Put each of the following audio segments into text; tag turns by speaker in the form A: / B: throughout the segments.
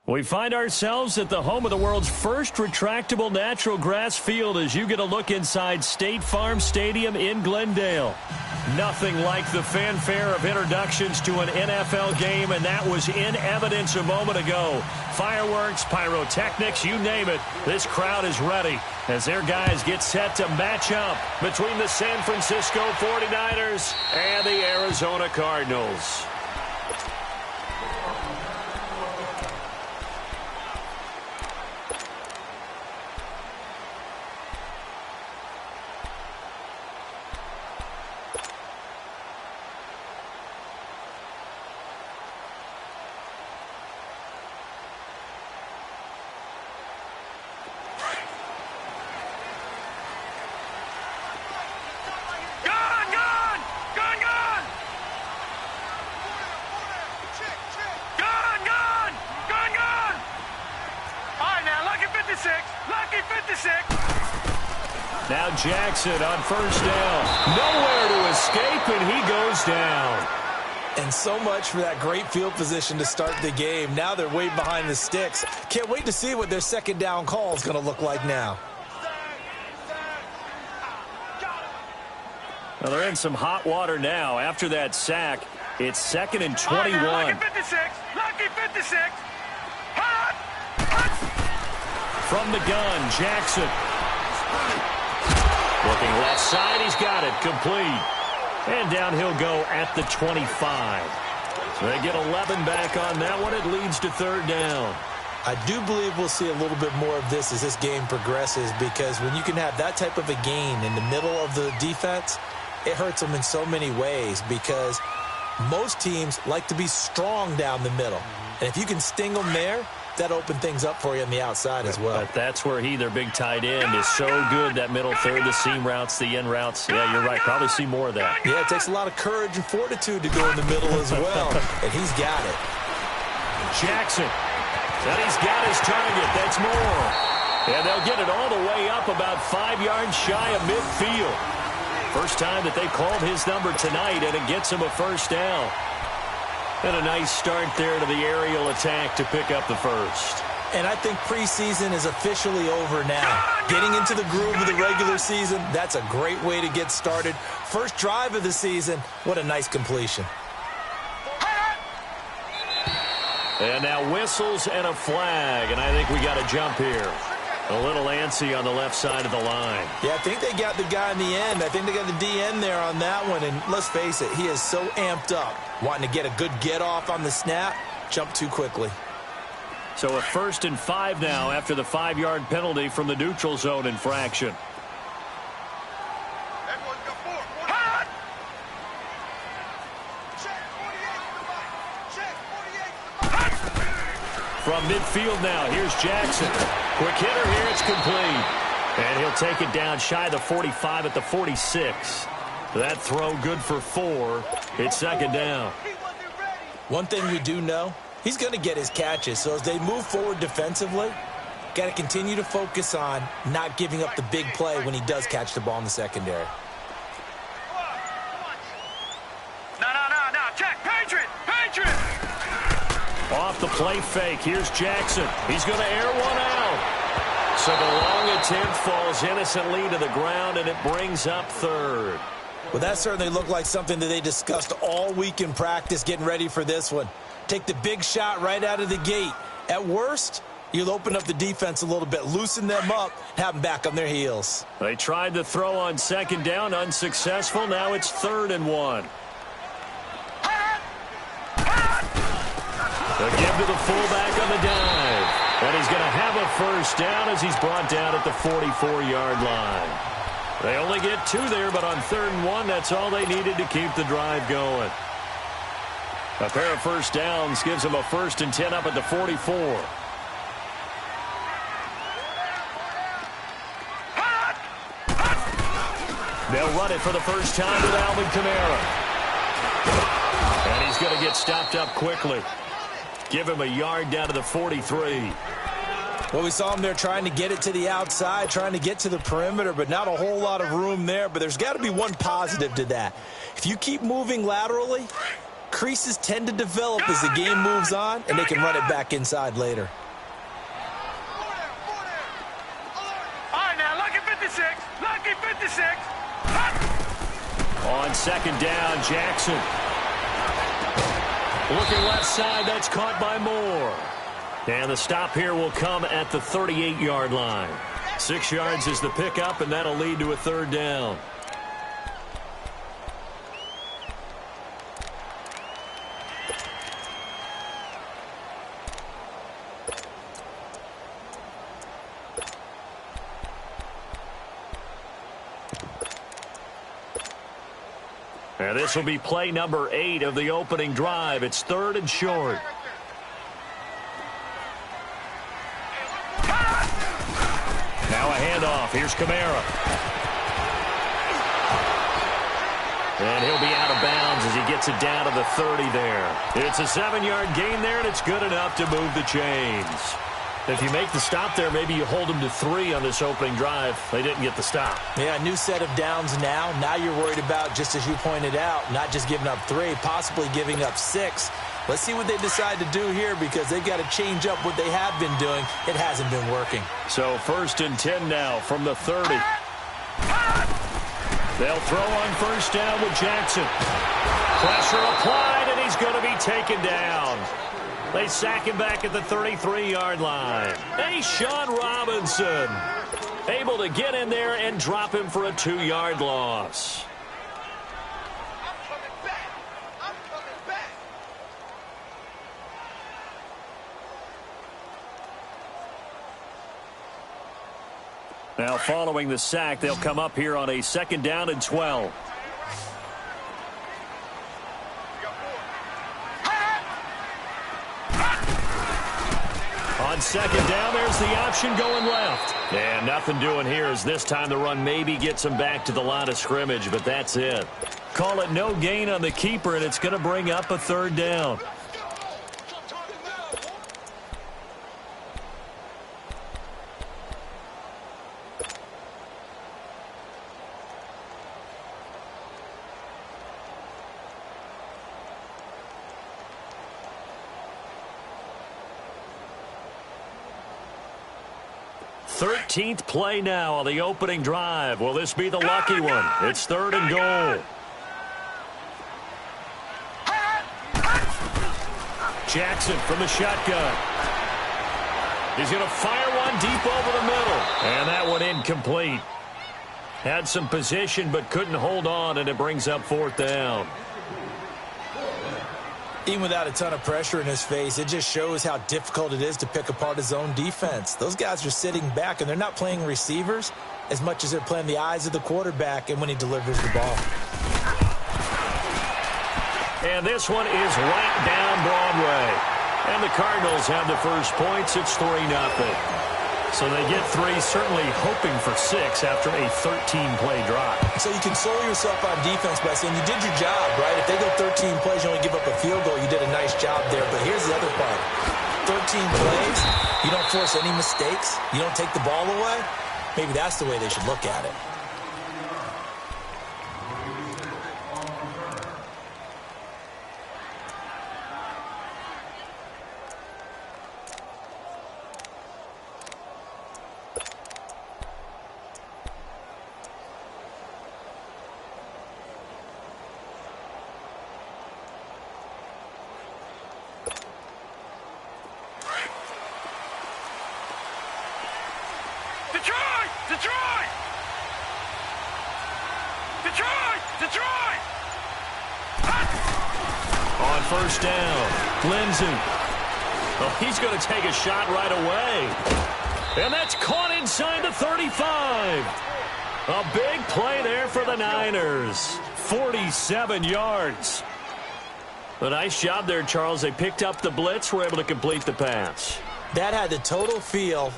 A: We find ourselves at the home of the world's first retractable natural grass field as you get a look inside State Farm Stadium in Glendale. Nothing like the fanfare of introductions to an NFL game, and that was in evidence a moment ago. Fireworks, pyrotechnics, you name it. This crowd is ready as their guys get set to match up between the San Francisco 49ers and the Arizona Cardinals. Now Jackson on first down. Nowhere to escape, and he goes down.
B: And so much for that great field position to start the game. Now they're way behind the sticks. Can't wait to see what their second down call is going to look like now.
A: Well, they're in some hot water now. After that sack, it's 2nd and 21.
C: Lucky 56. Lucky 56. Hot.
A: From the gun, Jackson. Looking left side, he's got it, complete. And down he'll go at the 25. So they get 11 back on that one. It leads to 3rd down.
B: I do believe we'll see a little bit more of this as this game progresses, because when you can have that type of a gain in the middle of the defense, it hurts them in so many ways, because most teams like to be strong down the middle. And if you can sting them there, that open things up for you on the outside as well.
A: But that's where their big tight end, is so good, that middle third, the seam routes, the in routes. Yeah, you're right. Probably see more of that.
B: Yeah, it takes a lot of courage and fortitude to go in the middle as well. And he's got it.
A: Jackson. And he's got his target. That's more. And they'll get it all the way up about 5 yards shy of midfield. First time that they've called his number tonight, and it gets him a first down. And a nice start there to the aerial attack to pick up the first.
B: And I think preseason is officially over now. Getting into the groove of the regular season, that's a great way to get started. First drive of the season, what a nice completion.
A: And now whistles and a flag, and I think we got a jump here. A little antsy on the left side of the line.
B: Yeah, I think they got the guy in the end. I think they got the DN there on that one. And let's face it, he is so amped up, wanting to get a good get off on the snap, jump too quickly.
A: So a 1st and 5 now after the 5-yard penalty from the neutral zone infraction. From midfield now, here's Jackson. Quick hitter here, it's complete. And he'll take it down shy of the 45 at the 46. That throw good for 4. It's 2nd down.
B: One thing we do know, he's going to get his catches. So as they move forward defensively, got to continue to focus on not giving up the big play when he does catch the ball in the secondary.
C: No. Check. Patriot.
A: Off the play fake, here's Jackson. He's going to air one out. So the long attempt falls innocently to the ground, and it brings up 3rd.
B: Well, that certainly looked like something that they discussed all week in practice getting ready for this one. Take the big shot right out of the gate. At worst, you'll open up the defense a little bit, loosen them up, have them back on their heels.
A: They tried to throw on 2nd down, unsuccessful. Now it's 3rd and 1. They'll give to the fullback on the dive. And he's going to have a first down as he's brought down at the 44-yard line. They only get 2 there, but on 3rd and 1, that's all they needed to keep the drive going. A pair of first downs gives them a 1st and 10 up at the 44. They'll run it for the first time with Alvin Kamara. And he's going to get stopped up quickly. Give him a yard down to the 43.
B: Well, we saw him there trying to get it to the outside, trying to get to the perimeter, but not a whole lot of room there. But there's got to be one positive to that. If you keep moving laterally, creases tend to develop as the game moves on, and they can run it back inside later.
C: All right, now, lucky 56. Lucky 56.
A: On second down, Jackson. Looking left side, that's caught by Moore. And the stop here will come at the 38-yard line. 6 yards is the pickup, and that'll lead to a third down. And this will be play number 8 of the opening drive. It's 3rd and short. Now a handoff. Here's Kamara. And he'll be out of bounds as he gets it down to the 30 there. It's a 7-yard gain there, and it's good enough to move the chains. If you make the stop there, maybe you hold them to 3 on this opening drive. They didn't get the stop.
B: Yeah, new set of downs now. Now you're worried about, just as you pointed out, not just giving up 3, possibly giving up 6. Let's see what they decide to do here, because they've got to change up what they have been doing. It hasn't been working.
A: So 1st and 10 now from the 30. They'll throw on 1st down with Jackson. Pressure applied, and he's going to be taken down. They sack him back at the 33-yard line. Hey, Sean Robinson able to get in there and drop him for a 2-yard loss. Now, following the sack, they'll come up here on a 2nd down and 12. On 2nd down, there's the option going left. And nothing doing here as this time the run maybe gets him back to the line of scrimmage, but that's it. Call it no gain on the keeper, and it's going to bring up a 3rd down. Thirteenth play now on the opening drive. Will this be the lucky one? It's 3rd and goal. Jackson from the shotgun. He's going to fire one deep over the middle. And that one incomplete. Had some position but couldn't hold on, and it brings up 4th down.
B: Even without a ton of pressure in his face, it just shows how difficult it is to pick apart his own defense. Those guys are sitting back, and they're not playing receivers as much as they're playing the eyes of the quarterback and when he delivers the ball.
A: And this one is right down Broadway. And the Cardinals have the first points. It's 3-0. So they get 3, certainly hoping for 6 after a 13-play drive.
B: So you console yourself on defense by saying you did your job, right? If they go 13 plays, you only give up a field goal, you did a nice job there. But here's the other part. 13 plays, you don't force any mistakes, you don't take the ball away. Maybe that's the way they should look at it.
A: On 1st down, Lindsey. Oh, he's going to take a shot right away. And that's caught inside the 35. A big play there for the Niners. 47 yards. A nice job there, Charles. They picked up the blitz, were able to complete the pass.
B: That had the total feel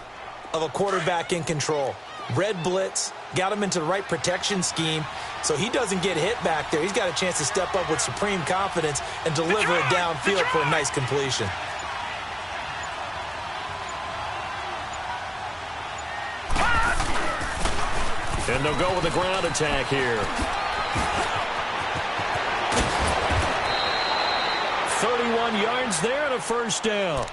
B: of a quarterback in control. Red blitz, got him into the right protection scheme, so he doesn't get hit back there. He's got a chance to step up with supreme confidence and deliver it downfield for a nice completion.
A: And they'll go with the ground attack here. 31 yards there and a first down.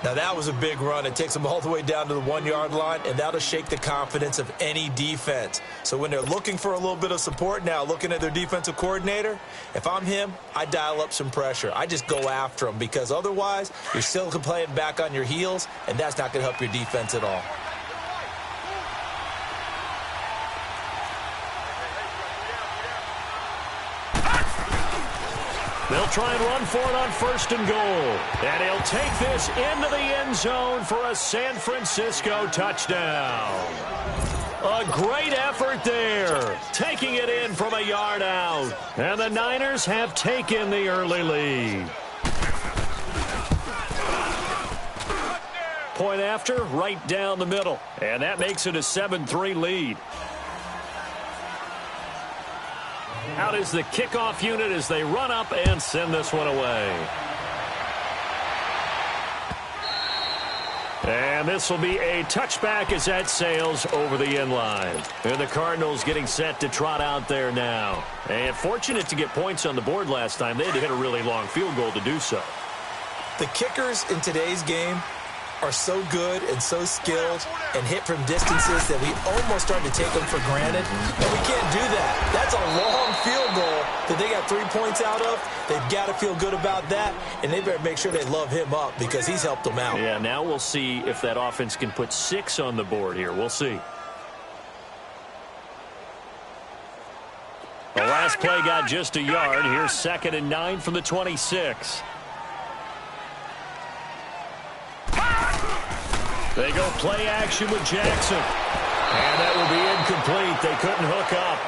B: Now, that was a big run. It takes them all the way down to the 1-yard line, and that'll shake the confidence of any defense. So when they're looking for a little bit of support now, looking at their defensive coordinator, if I'm him, I dial up some pressure. I just go after them because otherwise you're still playing back on your heels, and that's not going to help your defense at all.
A: They'll try and run for it on 1st and goal. And he'll take this into the end zone for a San Francisco touchdown. A great effort there, taking it in from a yard out. And the Niners have taken the early lead. Point after, right down the middle. And that makes it a 7-3 lead. Out is the kickoff unit as they run up and send this one away. And this will be a touchback as that sails over the end line. And the Cardinals getting set to trot out there now. And fortunate to get points on the board last time. They had to hit a really long field goal to do so.
B: The kickers in today's game are so good and so skilled and hit from distances that we almost start to take them for granted, and we can't do that. That's a long field goal that they got 3 points out of. They've got to feel good about that, and they better make sure they love him up because he's helped them out.
A: Yeah, now we'll see if that offense can put 6 on the board here. We'll see. The last play got just a yard. Here's 2nd and 9 from the 26. They go play action with Jackson. And that will be incomplete. They couldn't hook up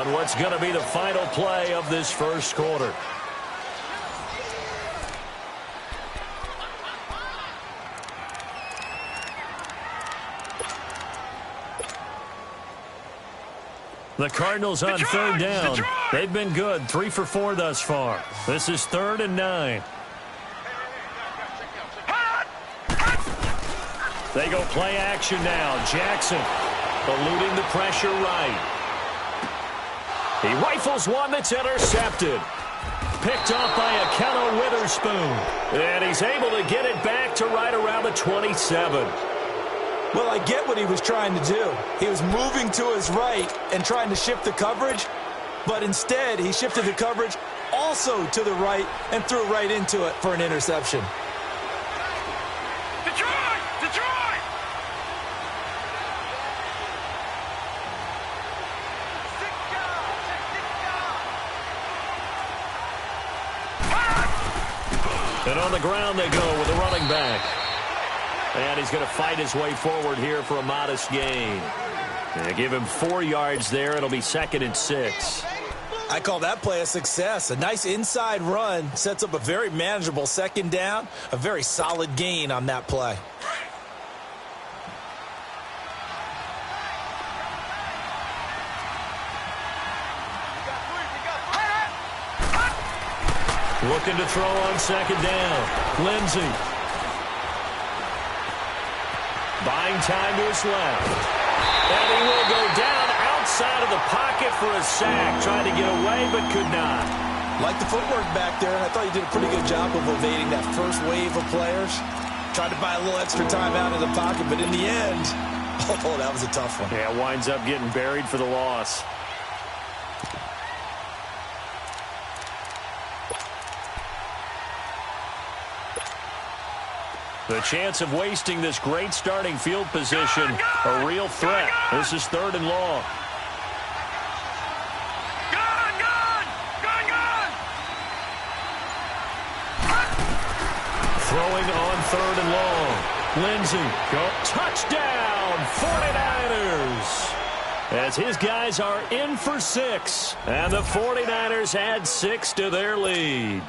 A: on what's going to be the final play of this first quarter. The Cardinals on 3rd down. They've been good, 3 for 4 thus far. This is 3rd and 9. They go play action now. Jackson eluding the pressure right. He rifles one that's intercepted. Picked off by Akello Witherspoon. And he's able to get it back to right around the 27.
B: Well, I get what he was trying to do. He was moving to his right and trying to shift the coverage, but instead he shifted the coverage also to the right and threw right into it for an interception.
A: And on the ground they go with a running back. And he's going to fight his way forward here for a modest gain. And give him 4 yards there. It'll be 2nd and 6.
B: I call that play a success. A nice inside run sets up a very manageable 2nd down. A very solid gain on that play.
A: Looking to throw on 2nd down. Lindsey. Buying time to his left. And he will go down outside of the pocket for a sack. Trying to get away, but could not.
B: Like the footwork back there, I thought he did a pretty good job of evading that first wave of players. Tried to buy a little extra time out of the pocket, but in the end, oh, that was a tough one.
A: Yeah, winds up getting buried for the loss. The chance of wasting this great starting field position, a real threat. This is 3rd and long. Throwing on 3rd and long. Lindsey, go touchdown, 49ers. As his guys are in for 6. And the 49ers add 6 to their lead.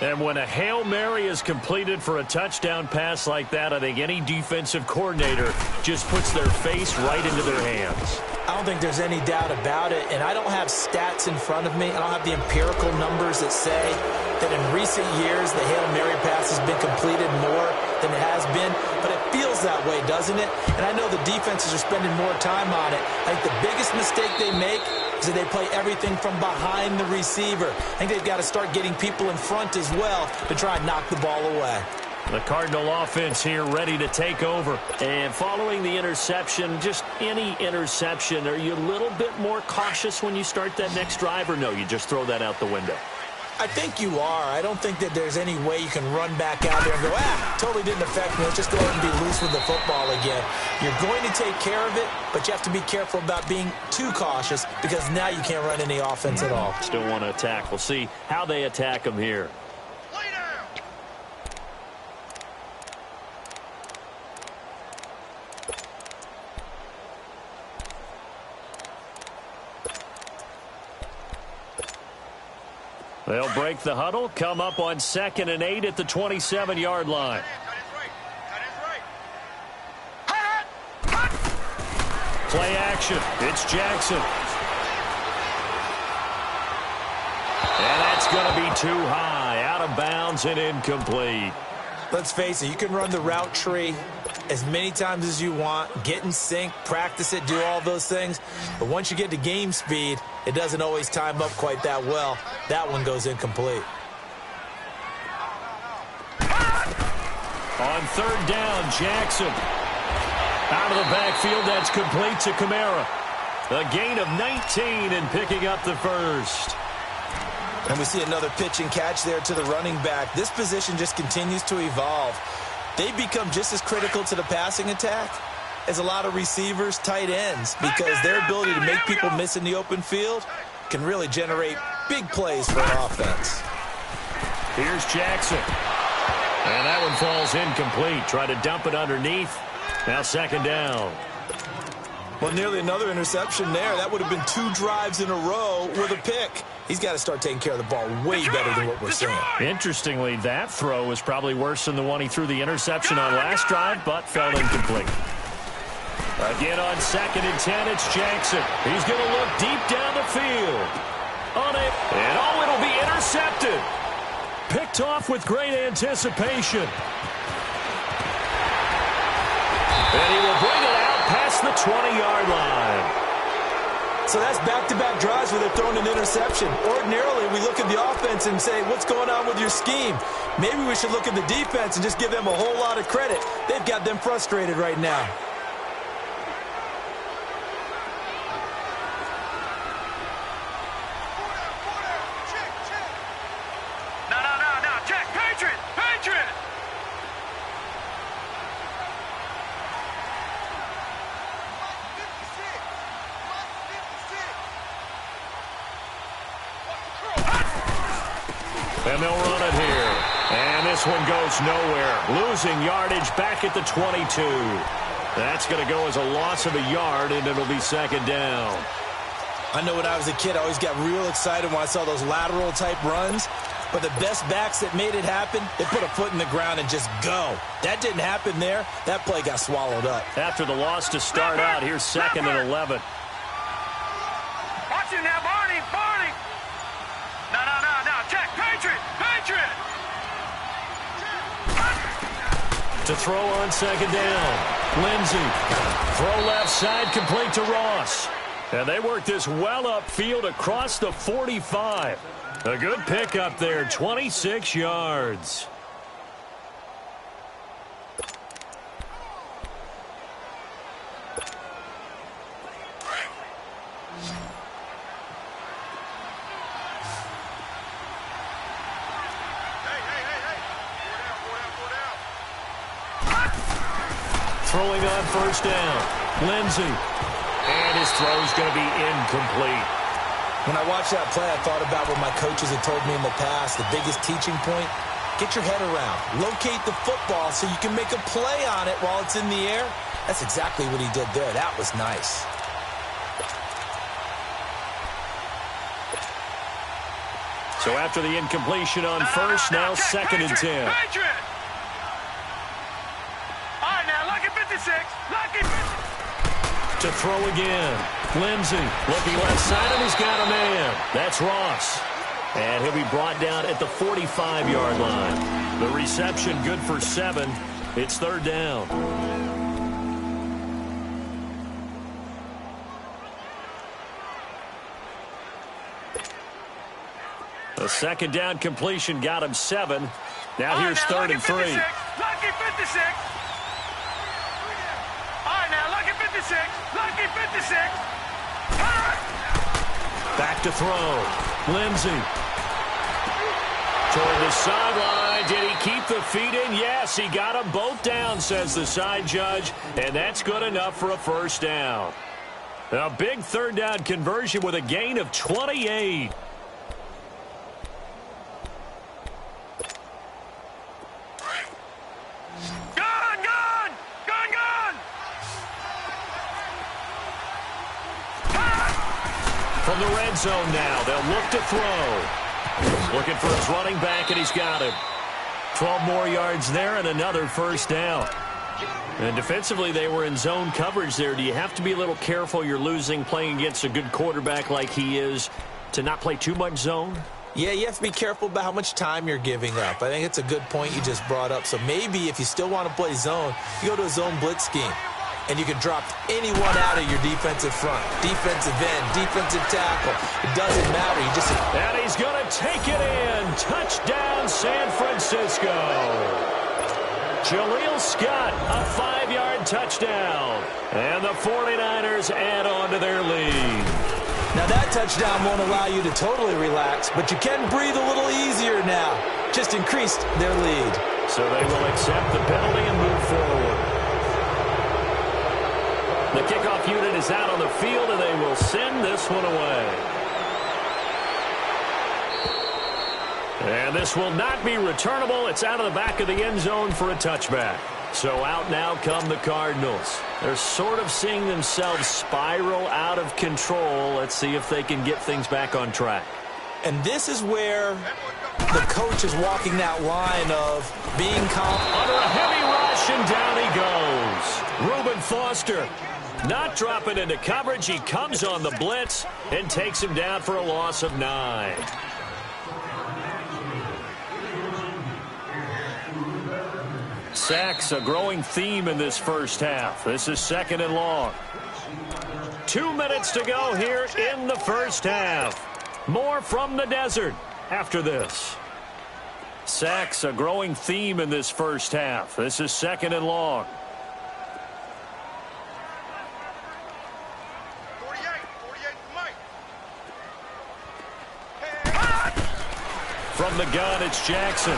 A: And when a Hail Mary is completed for a touchdown pass like that, I think any defensive coordinator just puts their face right into their hands.
B: I don't think there's any doubt about it, and I don't have stats in front of me. I don't have the empirical numbers that say that in recent years the Hail Mary pass has been completed more than it has been, but it feels that way, doesn't it? And I know the defenses are spending more time on it. I think the biggest mistake they make So they play everything from behind the receiver. I think they've got to start getting people in front as well to try and knock the ball away.
A: The Cardinal offense here ready to take over. And following the interception, just any interception, are you a little bit more cautious when you start that next drive, or no, you just throw that out the window?
B: I think you are. I don't think that there's any way you can run back out there and go, totally didn't affect me. Let's just go ahead and be loose with the football again. You're going to take care of it, but you have to be careful about being too cautious because now you can't run any offense at all.
A: Still want to attack. We'll see how they attack them here. They'll break the huddle, come up on 2nd and 8 at the 27-yard line. Play action. It's Jackson. And that's going to be too high, out of bounds and incomplete.
B: Let's face it, you can run the route tree as many times as you want, get in sync, practice it, do all those things. But once you get to game speed, it doesn't always time up quite that well. That one goes incomplete.
A: On 3rd down, Jackson. Out of the backfield, that's complete to Kamara. A gain of 19 and picking up the first.
B: And we see another pitch and catch there to the running back. This position just continues to evolve. They become just as critical to the passing attack as a lot of receivers, tight ends, because their ability to make people miss in the open field can really generate big plays for an offense.
A: Here's Jackson. And that one falls incomplete. Try to dump it underneath. Now 2nd down.
B: Well, nearly another interception there. That would have been 2 drives in a row with a pick. He's got to start taking care of the ball way better than what we're seeing.
A: Interestingly, that throw was probably worse than the one he threw the interception on last drive, but fell incomplete. Again on 2nd and 10, it's Jackson. He's going to look deep down the field. On it, and it'll be intercepted. Picked off with great anticipation. And he will bring it out past the 20-yard line.
B: So that's back-to-back drives where they're throwing an interception. Ordinarily, we look at the offense and say, what's going on with your scheme? Maybe we should look at the defense and just give them a whole lot of credit. They've got them frustrated right now.
C: No, check, Patriot!
A: And they'll run it here. And this one goes nowhere. Losing yardage back at the 22. That's going to go as a loss of a yard, and it'll be 2nd down.
B: I know when I was a kid, I always got real excited when I saw those lateral-type runs. But the best backs that made it happen, they put a foot in the ground and just go. That didn't happen there. That play got swallowed up.
A: After the loss to start out, here's 2nd and 11.
C: Watch him now, Barney! No, check, Patriot!
A: To throw on 2nd down. Lindsey. Throw left side, complete to Ross. And they work this well upfield across the 45. A good pickup there, 26 yards. Throwing on 1st down. Lindsey. And his throw's going to be incomplete.
B: When I watched that play, I thought about what my coaches had told me in the past. The biggest teaching point, get your head around. Locate the football so you can make a play on it while it's in the air. That's exactly what he did there. That was nice.
A: So after the incompletion on 1st, now 2nd and 10.
C: All right, now, lucky 56.
A: To throw again. Lindsey looking left side, and he's got a man. That's Ross. And he'll be brought down at the 45-yard line. The reception good for 7. It's 3rd down. The second down completion got him 7. Now here's 3rd and 3.
C: Lucky 56. All right, now, lucky 56. Lucky 56.
A: Back to throw. Lindsey. Toward the sideline. Did he keep the feet in? Yes, he got them both down, says the side judge. And that's good enough for a first down. A big third down conversion with a gain of 28. From the red zone now, they'll look to throw. Looking for his running back, and he's got him. 12 more yards there and another first down. And defensively, they were in zone coverage there. Do you have to be a little careful? You're losing playing against a good quarterback like he is to not play too much zone?
B: Yeah, you have to be careful about how much time you're giving up. I think it's a good point you just brought up. So maybe if you still want to play zone, you go to a zone blitz scheme. And you can drop anyone out of your defensive front. Defensive end, defensive tackle. It doesn't matter. You just...
A: And he's going to take it in. Touchdown, San Francisco. Jaleel Scott, a 5-yard touchdown. And the 49ers add on to their lead.
B: Now that touchdown won't allow you to totally relax, but you can breathe a little easier now. Just increased their lead.
A: So they will accept the penalty and move forward. The kickoff unit is out on the field, and they will send this one away. And this will not be returnable. It's out of the back of the end zone for a touchback. So out now come the Cardinals. They're sort of seeing themselves spiral out of control. Let's see if they can get things back on track.
B: And this is where the coach is walking that line of being calm.
A: Under a heavy rush, and down he goes. Reuben Foster. Not dropping into coverage. He comes on the blitz and takes him down for a loss of 9. Sacks, a growing theme in this first half. This is 2nd and long. 2 minutes to go here in the first half. More from the desert after this. Sacks, a growing theme in this first half. This is 2nd and long. From the gun, it's Jackson.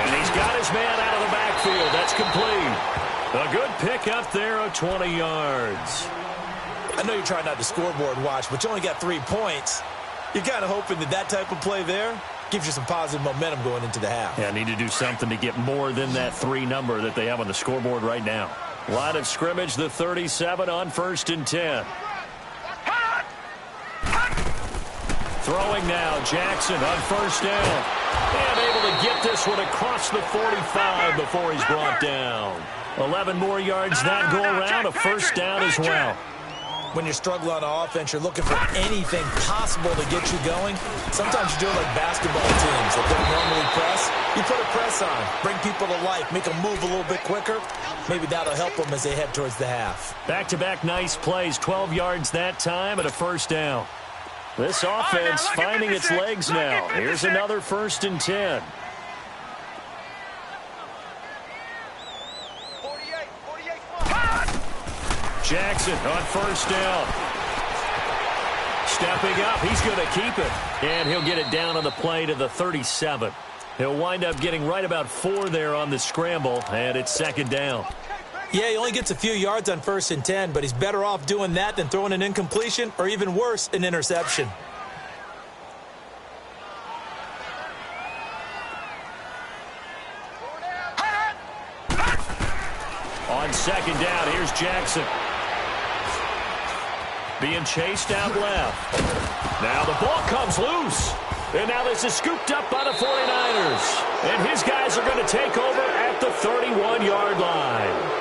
A: And he's got his man out of the backfield. That's complete. A good pick up there of 20 yards.
B: I know you're trying not to scoreboard watch, but you only got 3 points. You're kind of hoping that that type of play there gives you some positive momentum going into the half.
A: Yeah, need to do something to get more than that 3 number that they have on the scoreboard right now. Line of scrimmage, the 37 on 1st and 10. Throwing now, Jackson on 1st down. And able to get this one across the 45 before he's brought down. 11 more yards that go around, a first down as well.
B: When you're struggling on offense, you're looking for anything possible to get you going. Sometimes you do it like basketball teams that don't normally press. You put a press on, bring people to life, make them move a little bit quicker. Maybe that'll help them as they head towards the half.
A: Back-to-back nice plays, 12 yards that time and a first down. This offense finding its legs now. Here's another 1st and 10. Jackson on 1st down. Stepping up, he's going to keep it. And he'll get it down on the play to the 37. He'll wind up getting right about 4 there on the scramble, and it's 2nd down.
B: Yeah, he only gets a few yards on 1st and 10, but he's better off doing that than throwing an incompletion or even worse, an interception.
A: On 2nd down, here's Jackson. Being chased out left. Now the ball comes loose. And now this is scooped up by the 49ers. And his guys are going to take over at the 31-yard line.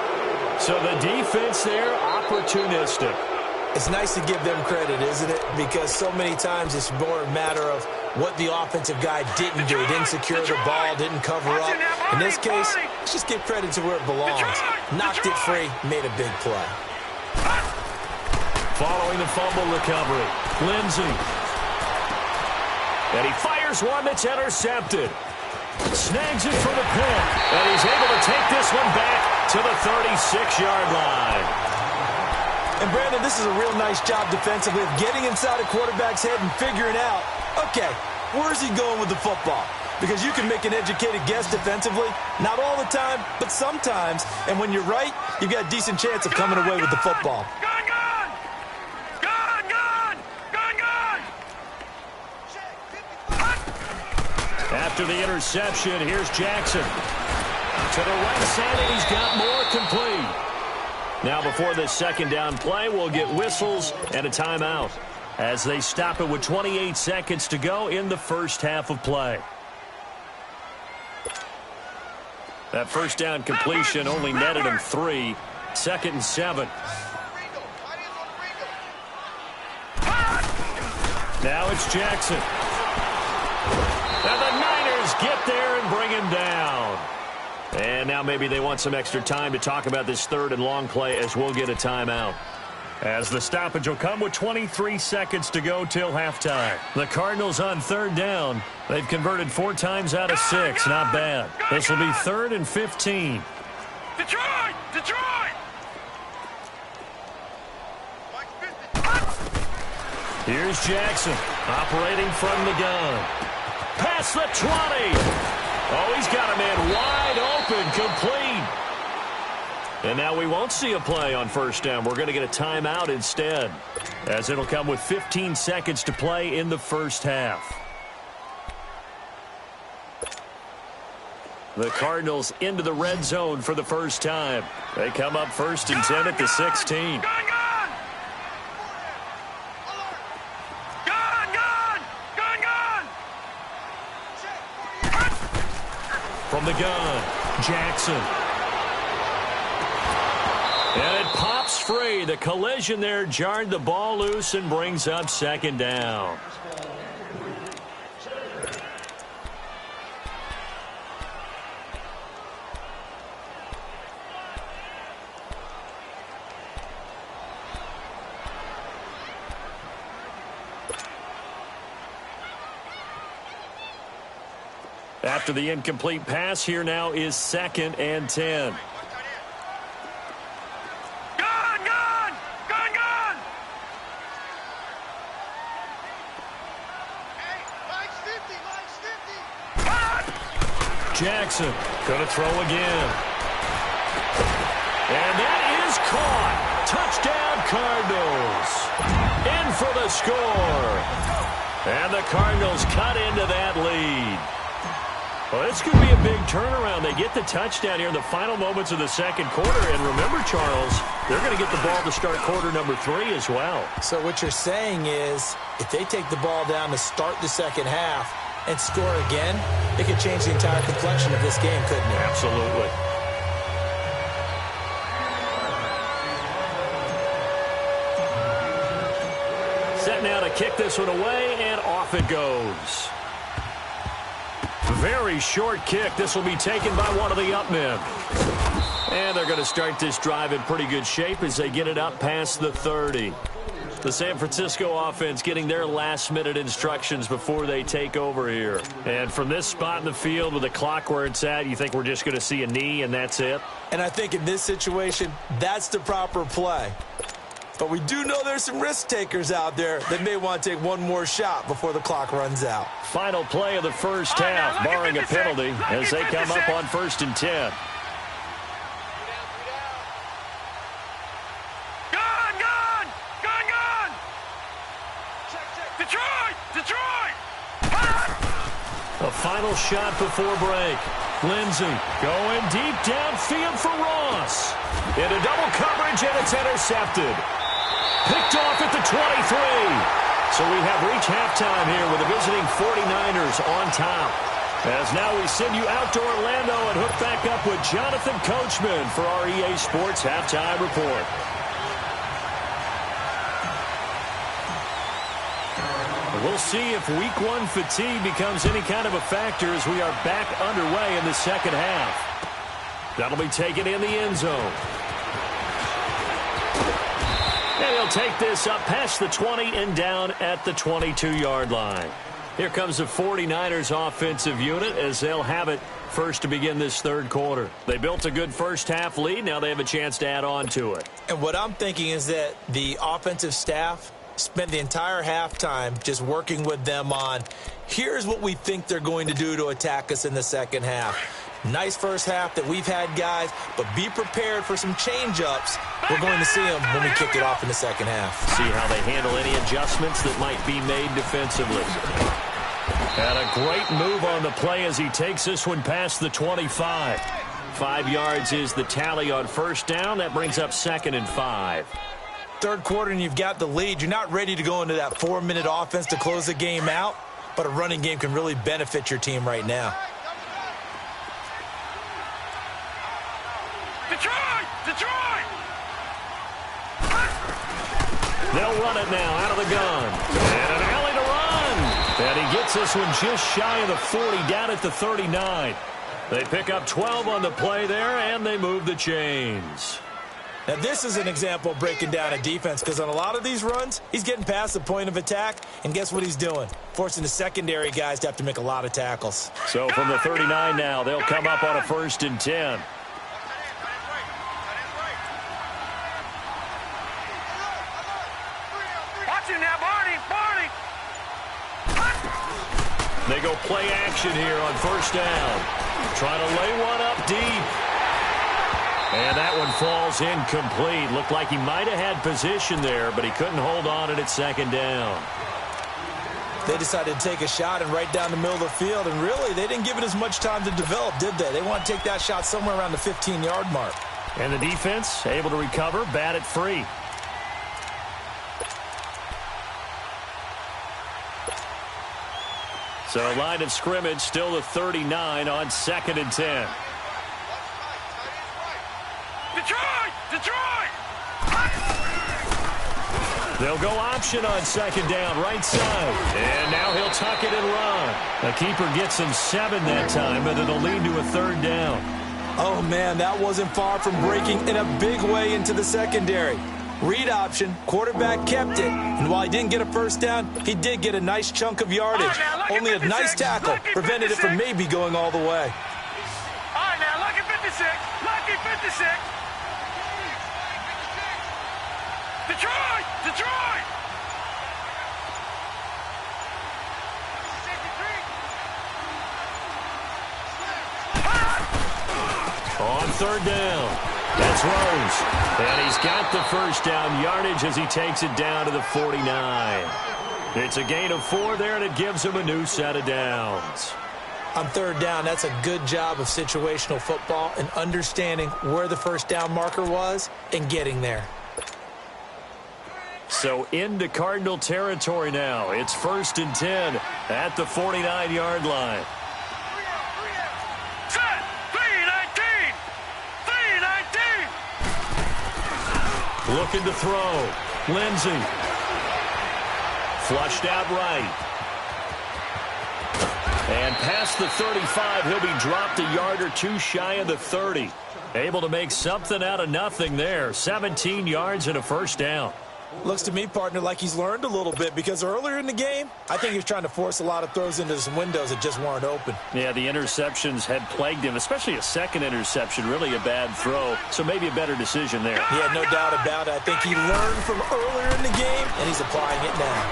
A: So the defense there, opportunistic.
B: It's nice to give them credit, isn't it? Because so many times it's more a matter of what the offensive guy didn't do. He didn't secure the ball, didn't cover up. In this case, let's just give credit to where it belongs. Knocked it free, made a big play.
A: Following the fumble recovery, Lindsey. And he fires one that's intercepted. Snags it for the pick. And he's able to take this one back to the 36-yard line.
B: And, Brandon, this is a real nice job defensively of getting inside a quarterback's head and figuring out, okay, where's he going with the football? Because you can make an educated guess defensively. Not all the time, but sometimes. And when you're right, you've got a decent chance of coming away with the football.
A: After the interception, here's Jackson. To the right side, and he's got more complete. Now before this second down play, we'll get whistles and a timeout as they stop it with 28 seconds to go in the first half of play. That first down completion only netted him 3. 2nd and 7. Now it's Jackson. And the Niners get there and bring him down. And now maybe they want some extra time to talk about this 3rd and long play as we'll get a timeout. As the stoppage will come with 23 seconds to go till halftime. The Cardinals on 3rd down. They've converted 4 times out of 6. Not bad. This will be 3rd and 15.
C: Detroit! Detroit!
A: Here's Jackson operating from the gun. Past the 20. Oh, he's got a man wide open, complete. And now we won't see a play on 1st down. We're going to get a timeout instead, as it'll come with 15 seconds to play in the first half. The Cardinals into the red zone for the first time. They come up 1st and 10 at the 16. From the gun, Jackson. And it pops free. The collision there jarred the ball loose and brings up 2nd down. After the incomplete pass, here now is 2nd and 10. Jackson going to throw again. And that is caught. Touchdown, Cardinals. In for the score. And the Cardinals cut into that lead. Well, this could be a big turnaround. They get the touchdown here in the final moments of the 2nd quarter. And remember, Charles, they're going to get the ball to start quarter number 3 as well. So what you're saying is if they take the ball down to start the 2nd half and score again, it could change the entire complexion of this game, couldn't it? Absolutely. Set now to kick this one away, and off it goes. Very short kick. This will be taken by one of the up men. And they're going to start this drive in pretty good shape as they get it up past the 30. The San Francisco offense getting their last-minute instructions before they take over here. And from this spot in the field with the clock where it's at, you think we're just going to see a knee and that's it? And I think in this situation, that's the proper play. But we do know there's some risk takers out there that may want to take one more shot before the clock runs out. Final play of the first half, barring a penalty, as they come up on 1st and 10. A final shot before break. Lindsey going deep downfield for Ross. Into double coverage, and it's intercepted. Picked off at the 23. So we have reached halftime here with the visiting 49ers on top. As now we send you out to Orlando and hook back up with Jonathan Coachman for our EA Sports Halftime Report. We'll see if Week 1 fatigue becomes any kind of a factor as we are back underway in the second half. That'll be taken in the end zone. And he'll take this up past the 20 and down at the 22-yard line. Here comes the 49ers offensive unit as they'll have it first to begin this third quarter. They built a good first-half lead. Now they have a chance to add on to it.
B: And what I'm thinking is that the offensive staff spent the entire halftime just working with them on, here's what we think they're going to do to attack us in the second half. Nice first half that we've had, guys, but be prepared for some change-ups. We're going to see them when we kick it off in the second half.
A: See how they handle any adjustments that might be made defensively. And a great move on the play as he takes this one past the 25. 5 yards is the tally on first down. That brings up 2nd and 5.
B: Third quarter and you've got the lead. You're not ready to go into that 4-minute offense to close the game out, but a running game can really benefit your team right now.
C: Detroit!
A: They'll run it now out of the gun. And an alley to run. And he gets this one just shy of the 40, down at the 39. They pick up 12 on the play there, and they move the chains.
B: Now, this is an example of breaking down a defense, because on a lot of these runs, he's getting past the point of attack, and guess what he's doing? Forcing the secondary guys to have to make a lot of tackles.
A: So from the 39 now, they'll come up on a 1st and 10. They go play action here on first down. Trying to lay one up deep. And that one falls incomplete. Looked like he might have had position there, but he couldn't hold on at 2nd down.
B: They decided to take a shot and right down the middle of the field, and really, they didn't give it as much time to develop, did they? They want to take that shot somewhere around the 15-yard mark.
A: And the defense able to recover, bat it free. So line of scrimmage still the 39 on 2nd and 10.
C: Detroit!
A: They'll go option on 2nd down, right side. And now he'll tuck it and run. The keeper gets him 7 that time, but it'll lead to a 3rd down.
B: Oh, man, that wasn't far from breaking in a big way into the secondary. Read option, quarterback kept it, and while he didn't get a first down, he did get a nice chunk of yardage. Only a nice tackle prevented it from maybe going all the way.
C: All right, now, lucky 56. Detroit!
A: On 3rd down. That's Rose. And he's got the first down yardage as he takes it down to the 49. It's a gain of 4 there, and it gives him a new set of downs.
B: On 3rd down, that's a good job of situational football and understanding where the first down marker was and getting there.
A: So into Cardinal territory now. It's 1st and 10 at the 49-yard line.
C: Set! 319!
A: Looking to throw. Lindsey. Flushed out right. And past the 35, he'll be dropped a yard or 2 shy of the 30. Able to make something out of nothing there. 17 yards and a first down.
B: Looks to me, partner, like he's learned a little bit, because earlier in the game, I think he was trying to force a lot of throws into some windows that just weren't open.
A: Yeah, the interceptions had plagued him, especially a second interception, really a bad throw. So maybe a better decision there.
B: Yeah, no doubt about it. I think he learned from earlier in the game, and he's applying it now.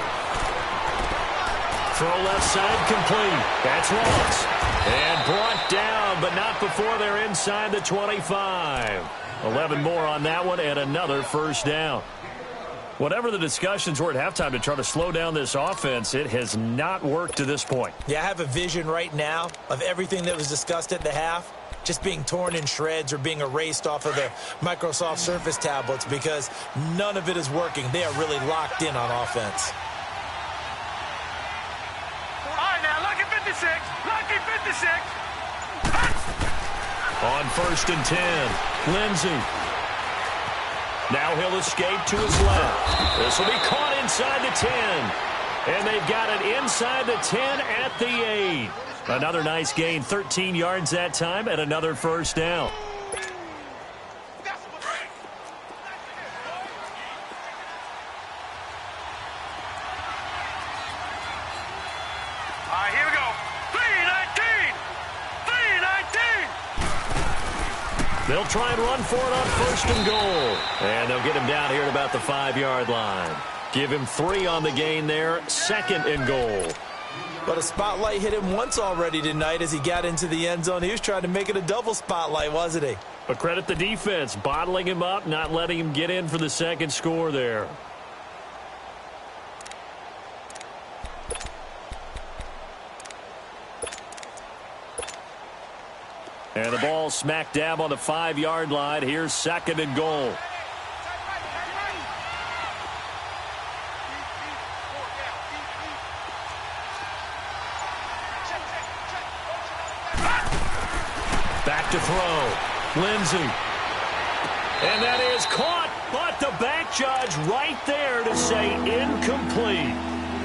A: Throw left side complete. That's Ross. And brought down, but not before they're inside the 25. 11 more on that one, and another first down. Whatever the discussions were at halftime to try to slow down this offense, it has not worked to this point.
B: Yeah, I have a vision right now of everything that was discussed at the half just being torn in shreds or being erased off of the Microsoft Surface tablets, because none of it is working. They are really locked in on offense.
C: All right, now, lucky 56.
A: On 1st and 10, Lindsey. Now he'll escape to his left. This will be caught inside the 10. And they've got it inside the 10 at the 8. Another nice gain, 13 yards that time, and another first down. They'll try and run for it on 1st and goal. And they'll get him down here at about the 5-yard line. Give him 3 on the gain there, 2nd and goal.
B: But a spotlight hit him once already tonight as he got into the end zone. He was trying to make it a double spotlight, wasn't he?
A: But credit the defense, bottling him up, not letting him get in for the 2nd score there. And the ball smack dab on the 5-yard line. Here's 2nd and goal. Back to throw. Lindsey. And that is caught, but the back judge right there to say incomplete.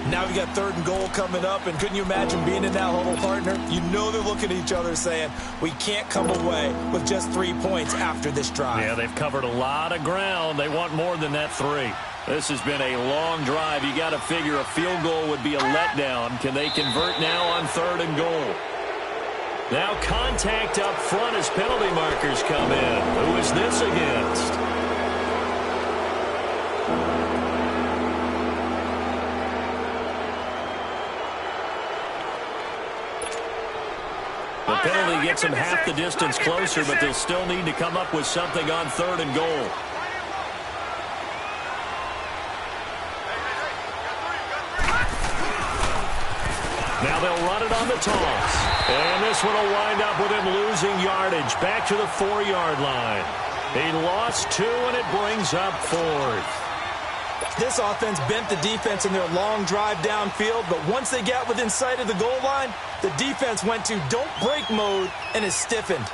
B: Now we got 3rd and goal coming up, and couldn't you imagine being in that huddle, partner? You know they're looking at each other saying, we can't come away with just 3 points after this drive.
A: Yeah, they've covered a lot of ground. They want more than that 3. This has been a long drive. You got to figure a field goal would be a letdown. Can they convert now on 3rd and goal? Now contact up front as penalty markers come in. Who is this against? The penalty gets them half the distance closer, but they'll still need to come up with something on 3rd and goal. Now they'll run it on the toss. And this one will wind up with him losing yardage back to the 4-yard line. He lost 2, and it brings up 4th.
B: This offense bent the defense in their long drive downfield, but once they got within sight of the goal line, the defense went to don't break mode and is stiffened.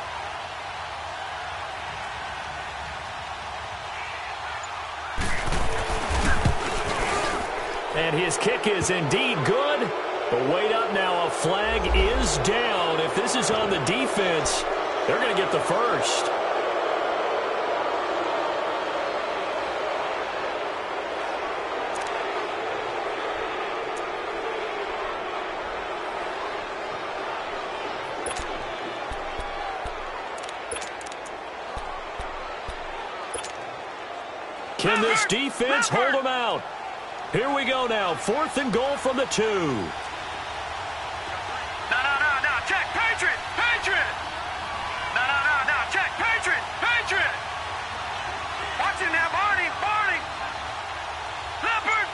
A: And his kick is indeed good. But wait up now, a flag is down. If this is on the defense, they're going to get the 1st. Can this defense hold them out? Here we go now, 4th and goal from the 2.
C: No, check, Patriot! No, check, Patriot! Watch it now, Barney! Leopard!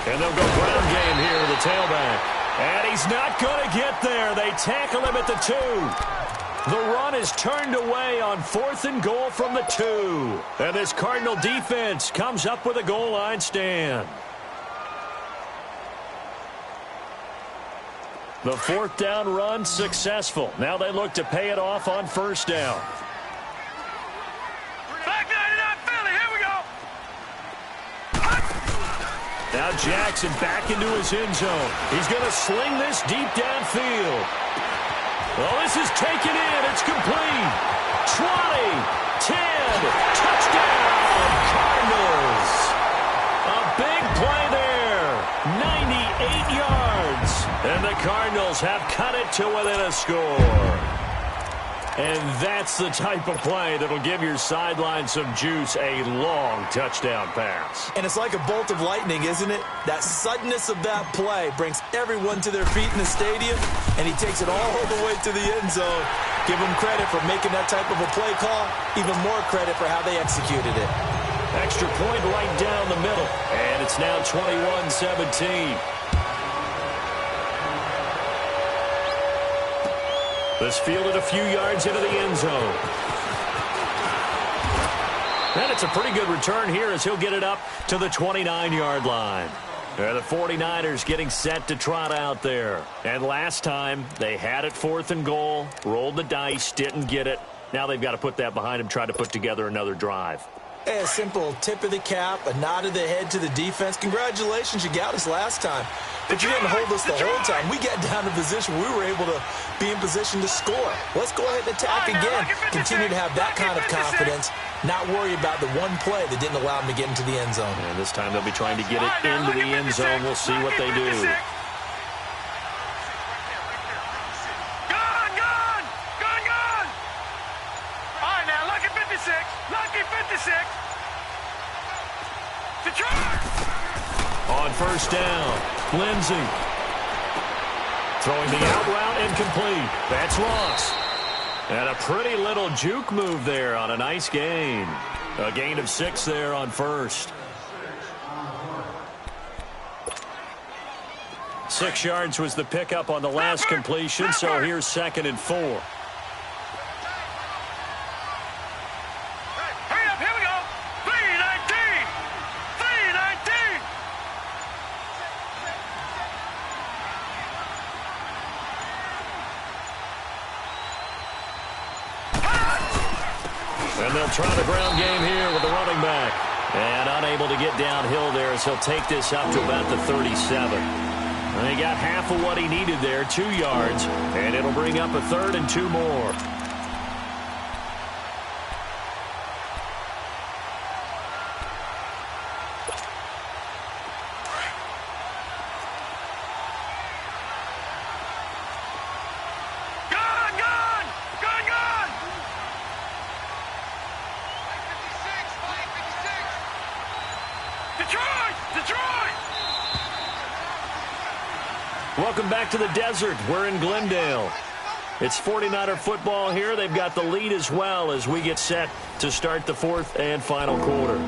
A: And they'll go ground game here to the tailback. And he's not going to get there. They tackle him at the 2. The run is turned away on 4th and goal from the 2. And this Cardinal defense comes up with a goal line stand. The 4th down run successful. Now they look to pay it off on 1st down.
C: Flag 99 Philly, here we go!
A: Now Jackson back into his end zone. He's going to sling this deep downfield. Well, this is taken in. It's complete. 20, 10, touchdown, Cardinals. A big play there. 98 yards. And the Cardinals have cut it to within a score. And that's the type of play that'll give your sideline some juice, a long touchdown pass.
B: And it's like a bolt of lightning, isn't it? That suddenness of that play brings everyone to their feet in the stadium, and he takes it all the way to the end zone. Give him credit for making that type of a play call, even more credit for how they executed it.
A: Extra point right down the middle, and it's now 21-17. This fielded a few yards into the end zone. And it's a pretty good return here as he'll get it up to the 29-yard line. The 49ers getting set to trot out there. And last time, they had it 4th and goal, rolled the dice, didn't get it. Now they've got to put that behind them, try to put together another drive.
B: Hey, a simple tip of the cap, a nod of the head to the defense. Congratulations, you got us last time. But you didn't hold us the whole time. We got down to position. We were able to be in position to score. Let's go ahead and attack again. Continue to have that kind of confidence. Not worry about the one play that didn't allow them to get into the end zone.
A: And this time they'll be trying to get it into the end zone. We'll see what they do.
C: Gone! 56. Lucky 56. Detroit.
A: On first down, Lindsey. Throwing the out route incomplete. That's lost. And a pretty little juke move there on a nice gain. A gain of 6 there on first. 6 yards was the pickup on the last completion, so here's 2nd and 4.
C: Hurry up, here we go. 319. 319.
A: And they'll try the ground game here with the running back. And unable to get downhill there as he'll take this up to about the 37. And he got half of what he needed there, 2 yards. And it'll bring up a 3rd and 2 more. Welcome back to the desert. We're in Glendale. It's 49er football here. They've got the lead as well as we get set to start the 4th and final quarter.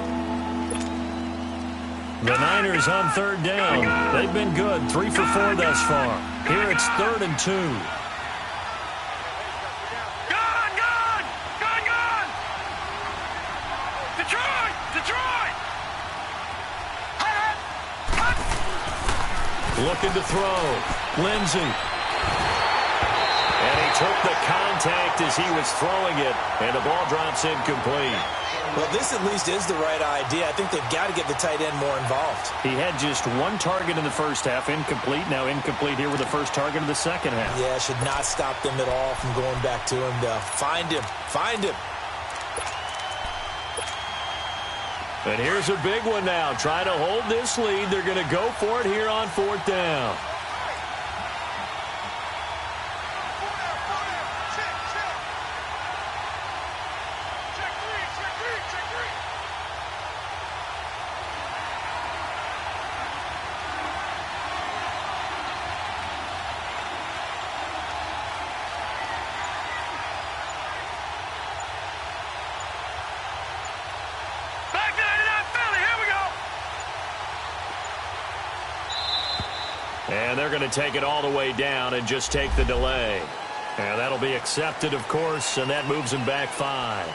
A: The Niners on 3rd down. They've been good, 3 for 4 thus far. Here it's 3rd and 2. Looking to throw. Lindsey. And he took the contact as he was throwing it, and the ball drops incomplete.
B: Well, this at least is the right idea. I think they've got to get the tight end more involved.
A: He had just 1 target in the first half, incomplete. Now incomplete here with the first target of the second half.
B: Yeah, should not stop them at all from going back to him to find him. Find him.
A: And here's a big one now. Trying to hold this lead. They're going to go for it here on 4th down. And they're going to take it all the way down and just take the delay. And that'll be accepted, of course, and that moves him back 5.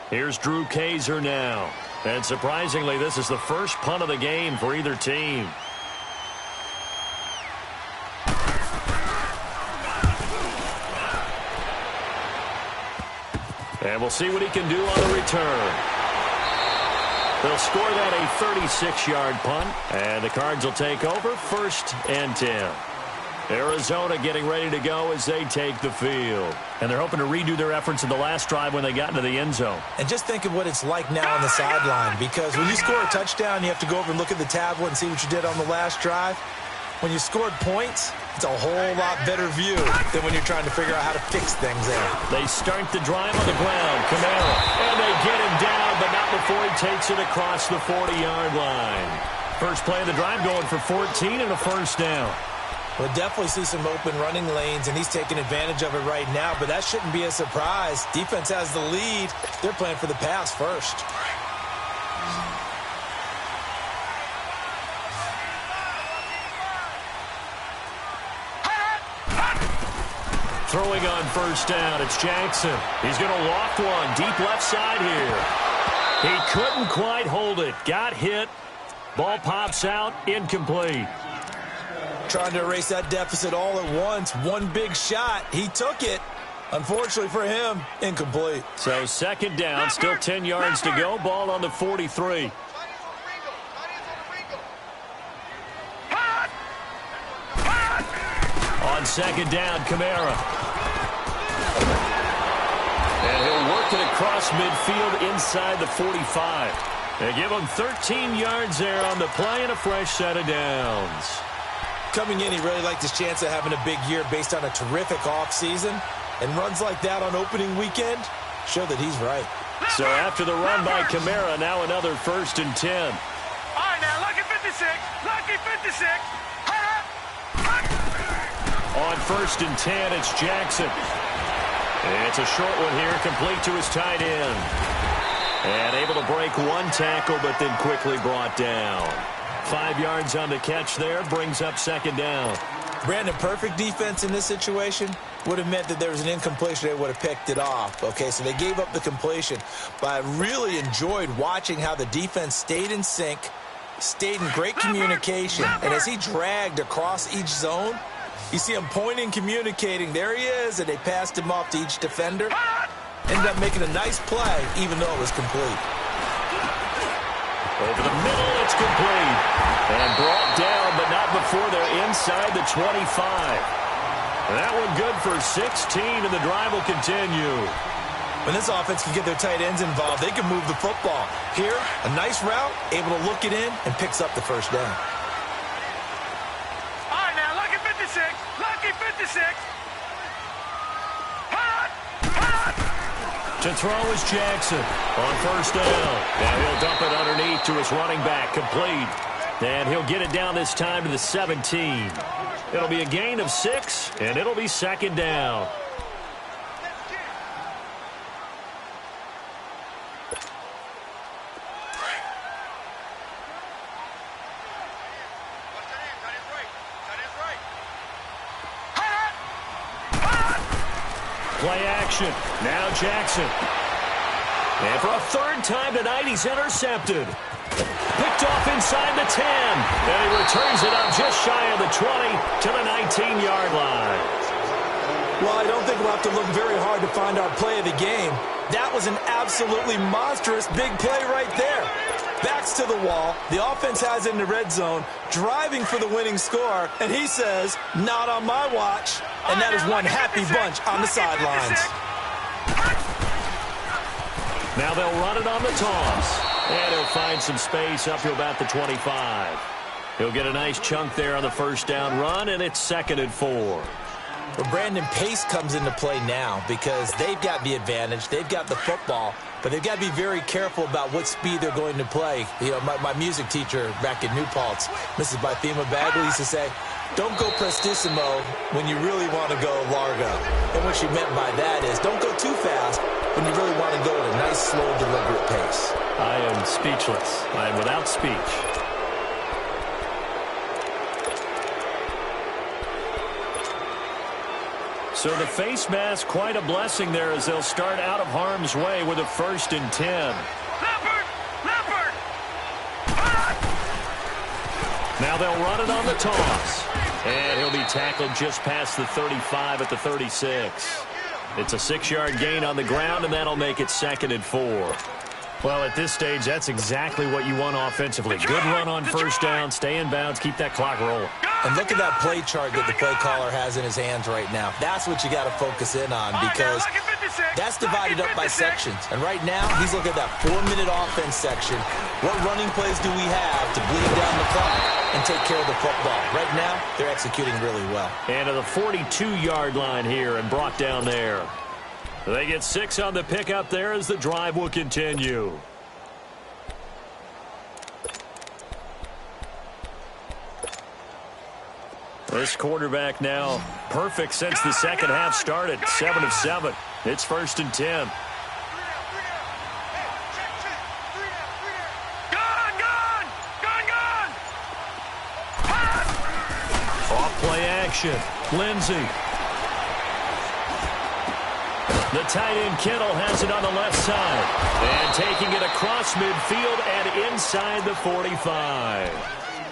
A: Here's Drew Kaiser now. And surprisingly, this is the first punt of the game for either team. And we'll see what he can do on the return. They'll score that a 36-yard punt. And the Cards will take over 1st and 10. Arizona getting ready to go as they take the field. And they're hoping to redo their efforts in the last drive when they got into the end zone.
B: And just think of what it's like now on the sideline. Because when you score a touchdown, you have to go over and look at the tablet and see what you did on the last drive. When you scored points, it's a whole lot better view than when you're trying to figure out how to fix things there.
A: They start the drive on the ground. Kamara. And they get him down, but not before he takes it across the 40-yard line. First play of the drive going for 14 and a first down.
B: We'll definitely see some open running lanes, and he's taking advantage of it right now, but that shouldn't be a surprise. Defense has the lead. They're playing for the pass first.
A: Throwing on first down, it's Jackson. He's going to loft one deep left side here. He couldn't quite hold it. Got hit. Ball pops out, incomplete.
B: Trying to erase that deficit all at once. One big shot. He took it. Unfortunately for him, incomplete.
A: So 2nd down, still 10 yards to go. Ball on the 43. On 2nd down, Kamara. And he'll work it across midfield inside the 45. They give him 13 yards there on the play and a fresh set of downs.
B: Coming in, he really liked his chance of having a big year based on a terrific offseason. And runs like that on opening weekend show that he's right.
A: So after the run by Kamara, now another 1st and 10.
C: All right, now, lucky 56. Lucky 56.
A: On 1st and 10, it's Jackson. It's a short one here, complete to his tight end. And able to break one tackle, but then quickly brought down. 5 yards on the catch there, brings up 2nd down.
B: Brandon, perfect defense in this situation would have meant that there was an incompletion. They would have picked it off. Okay, so they gave up the completion. But I really enjoyed watching how the defense stayed in sync, stayed in great communication. And as he dragged across each zone, you see him pointing, communicating. There he is, and they passed him off to each defender. Ended up making a nice play, even though it was complete.
A: Over the middle, it's complete. And brought down, but not before they're inside the 25. That one good for 16, and the drive will continue.
B: When this offense can get their tight ends involved, they can move the football. Here, a nice route, able to look it in, and picks up the 1st down.
C: All right, now, lucky 56. Lucky 56.
A: To throw is Jackson on 1st down. And he'll dump it underneath to his running back, complete. And he'll get it down this time to the 17. It'll be a gain of 6, and it'll be 2nd down. Play action. Now Jackson. And for a 3rd time tonight, he's intercepted. Picked off inside the 10. And he returns it up just shy of the 20 to the 19-yard line.
B: Well, I don't think we'll have to look very hard to find our play of the game. That was an absolutely monstrous big play right there. Backs to the wall. The offense has it in the red zone, driving for the winning score. And he says, not on my watch. And that is one happy bunch on the sidelines.
A: Now they'll run it on the toss. And he'll find some space up to about the 25. He'll get a nice chunk there on the 1st down run, and it's 2nd and 4.
B: Well, Brandon, pace comes into play now because they've got the advantage. They've got the football, but they've got to be very careful about what speed they're going to play. You know, my music teacher back in New Paltz, Mrs. Bythema Bagley, used to say, don't go prestissimo when you really want to go largo. And what she meant by that is don't go too fast when you really want to go at a nice, slow, deliberate pace.
A: I am speechless. I am without speech. So the face mask, quite a blessing there as they'll start out of harm's way with a 1st and 10.
C: Leopard! Leopard!
A: Now they'll run it on the toss. And he'll be tackled just past the 35 at the 36. It's a 6-yard gain on the ground, and that'll make it 2nd and 4. Well, at this stage, that's exactly what you want offensively. Good run on 1st down, stay in bounds, keep that clock rolling.
B: And look at that play chart that the play caller has in his hands right now. That's what you got to focus in on because that's divided up by sections. And right now, he's looking at that 4-minute offense section. What running plays do we have to bleed down the clock and take care of the football? Right now, they're executing really well.
A: And to the 42-yard line here and brought down there. They get 6 on the pickup there as the drive will continue. This quarterback now perfect since the second half started. 7 of 7. It's 1st and 10. Off play action. Lindsey. The tight end Kittle has it on the left side. And taking it across midfield and inside the 45.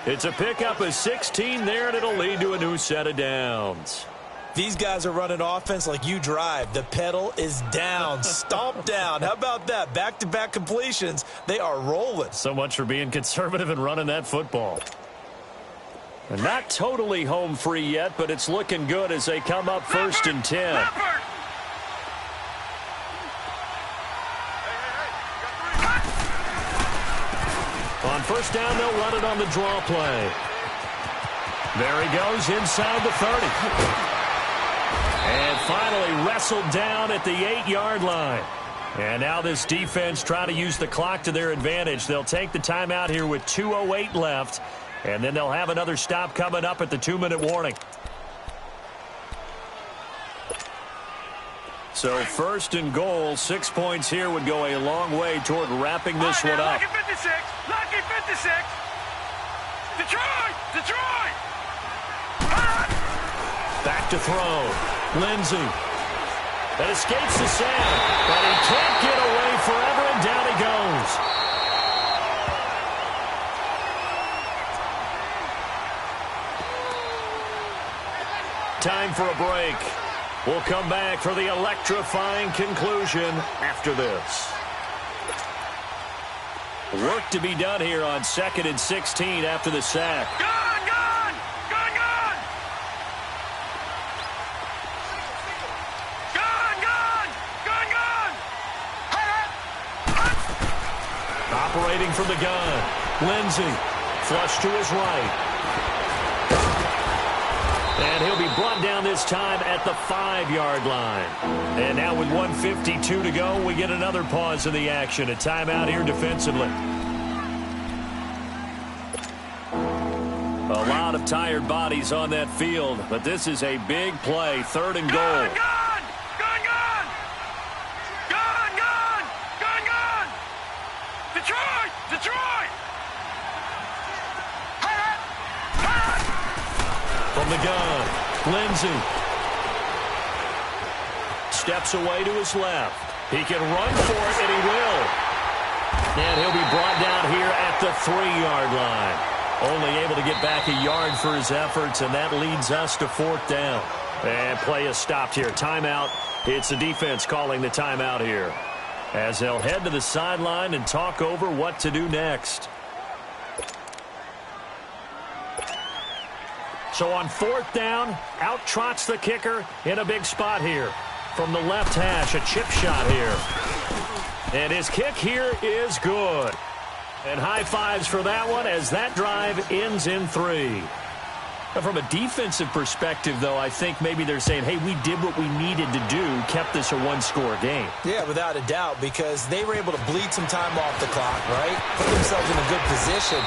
A: It's a pickup of 16 there, and it'll lead to a new set of downs.
B: These guys are running offense like you drive. The pedal is down, stomped down. How about that? Back-to-back completions. They are rolling.
A: So much for being conservative and running that football. And not totally home free yet, but it's looking good as they come up 1st and 10. first down, they'll run it on the draw play. There he goes inside the 30. And finally wrestled down at the 8-yard line. And now this defense trying to use the clock to their advantage. They'll take the timeout here with 2:08 left. And then they'll have another stop coming up at the 2-minute warning. So first and goal, 6 points here would go a long way toward wrapping this one up.
C: Lucky 56. Lucky 56. Detroit. Detroit.
A: Back to throw. Lindsey. That escapes the sack, but he can't get away forever, and down he goes. Time for a break. We'll come back for the electrifying conclusion after this. Work to be done here on 2nd and 16 after the sack.
C: Gone, gone, gone, gone. Gone, gone, gone, gone.
A: Operating from the gun. Lindsey. Flush to his right. And he'll be brought down this time at the 5-yard line. And now with 1:52 to go, we get another pause in the action. A timeout here defensively. A lot of tired bodies on that field, but this is a big play. 3rd and goal.
C: Gone, gone, gone, gone. Gone, gone, gone, gone. Detroit, Detroit.
A: From the gun, Lindsey. Steps away to his left. He can run for it, and he will. And he'll be brought down here at the 3-yard line. Only able to get back a yard for his efforts, and that leads us to 4th down. And play is stopped here. Timeout. It's the defense calling the timeout here, as they'll head to the sideline and talk over what to do next. So on 4th down, out trots the kicker in a big spot here. From the left hash, a chip shot here. And his kick here is good. And high fives for that one as that drive ends in 3. But from a defensive perspective, though, I think maybe they're saying, hey, we did what we needed to do, kept this a 1-score game.
B: Yeah, without a doubt, because they were able to bleed some time off the clock, right? Put themselves in a good position.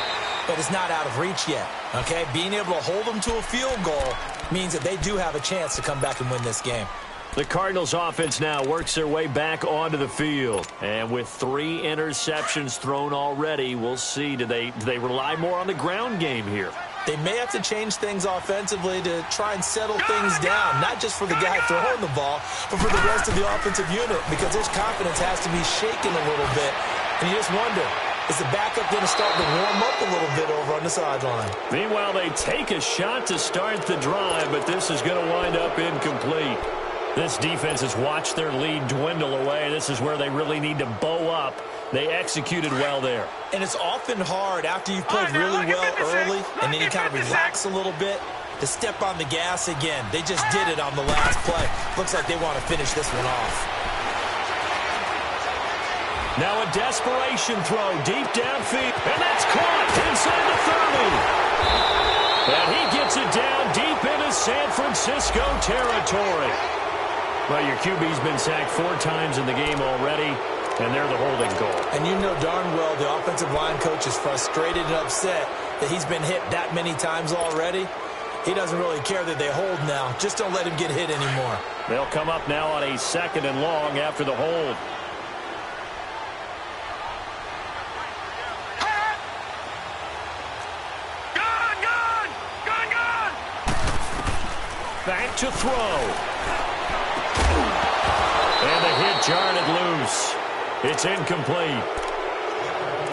B: But it's not out of reach yet, okay? Being able to hold them to a field goal means that they do have a chance to come back and win this game.
A: The Cardinals offense now works their way back onto the field. And with 3 interceptions thrown already, we'll see, do they rely more on the ground game here?
B: They may have to change things offensively to try and settle things down, not just for the guy throwing the ball, but for the rest of the offensive unit, because his confidence has to be shaken a little bit. And you just wonder, is the backup going to start to warm up a little bit over on the sideline?
A: Meanwhile, they take a shot to start the drive, but this is going to wind up incomplete. This defense has watched their lead dwindle away. This is where they really need to bow up. They executed well there.
B: And it's often hard after you've played really well early and then you kind of relax a little bit to step on the gas again. They just did it on the last play. Looks like they want to finish this one off.
A: Now a desperation throw deep downfield, and that's caught inside the 30. And he gets it down deep into San Francisco territory. Well, your QB's been sacked 4 times in the game already, and they're the holding goal.
B: And you know darn well the offensive line coach is frustrated and upset that he's been hit that many times already. He doesn't really care that they hold now. Just don't let him get hit anymore.
A: They'll come up now on a 2nd and long after the hold. Back to throw. And the hit jarred it loose. It's incomplete.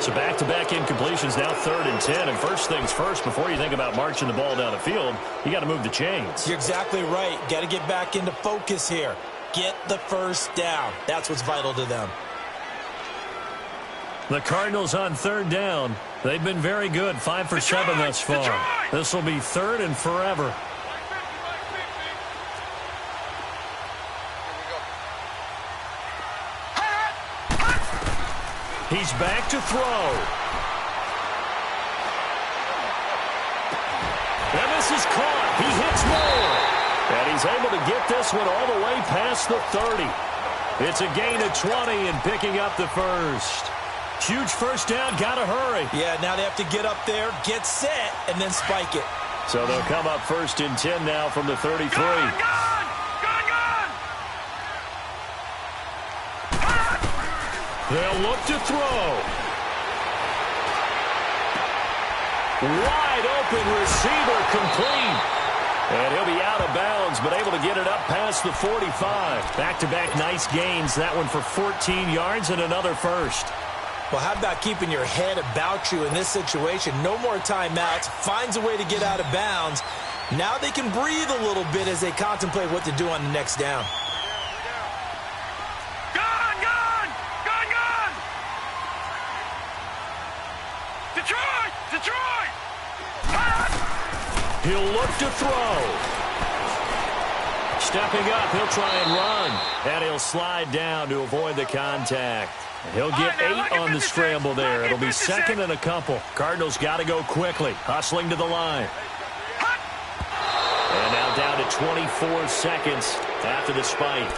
A: So back-to-back incompletions, now 3rd and 10. And first things first, before you think about marching the ball down the field, you got to move the chains.
B: You're exactly right. Got to get back into focus here. Get the first down. That's what's vital to them.
A: The Cardinals on 3rd down. They've been very good, 5 for 7 thus far. This will be 3rd and forever. He's back to throw. pass is caught. He hits more. And he's able to get this one all the way past the 30. It's a gain of 20 and picking up the first. Huge first down, got to hurry.
B: Yeah, now they have to get up there, get set, and then spike it.
A: So they'll come up 1st and 10 now from the 33.
C: Gone!
A: They'll look to throw. Wide open receiver complete. And he'll be out of bounds, but able to get it up past the 45. Back-to-back nice gains. That one for 14 yards and another first.
B: Well, how about keeping your head about you in this situation? No more timeouts. Finds a way to get out of bounds. Now they can breathe a little bit as they contemplate what to do on the next down.
C: Gone! Detroit!
A: He'll look to throw. Stepping up, he'll try and run. And he'll slide down to avoid the contact. He'll get 8 on the scramble there. It'll be 2nd and a couple. Cardinals got to go quickly. Hustling to the line. And now down to 24 seconds after the spike.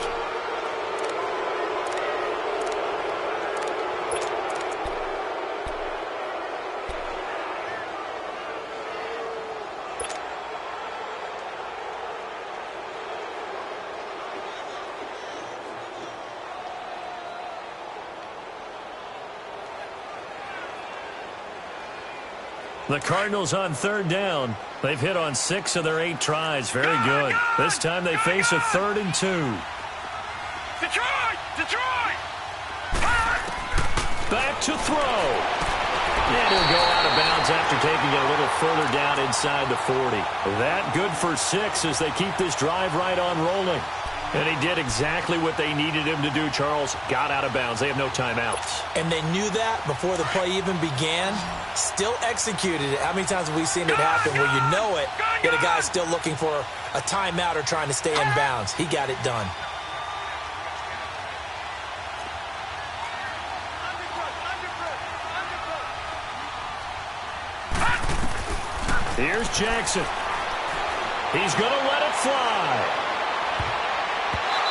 A: The Cardinals on 3rd down. They've hit on 6 of their 8 tries. Very good. This time they face a 3rd and 2.
C: Detroit!
A: Back to throw. And he'll go out of bounds after taking it a little further down inside the 40. That good for 6 as they keep this drive right on rolling. And he did exactly what they needed him to do, Charles. Got out of bounds. They have no timeouts.
B: And they knew that before the play even began. Still executed it. How many times have we seen it happen where you know it, yet a guy's still looking for a timeout or trying to stay in bounds? He got it done.
A: Here's Jackson. He's going to let it fly.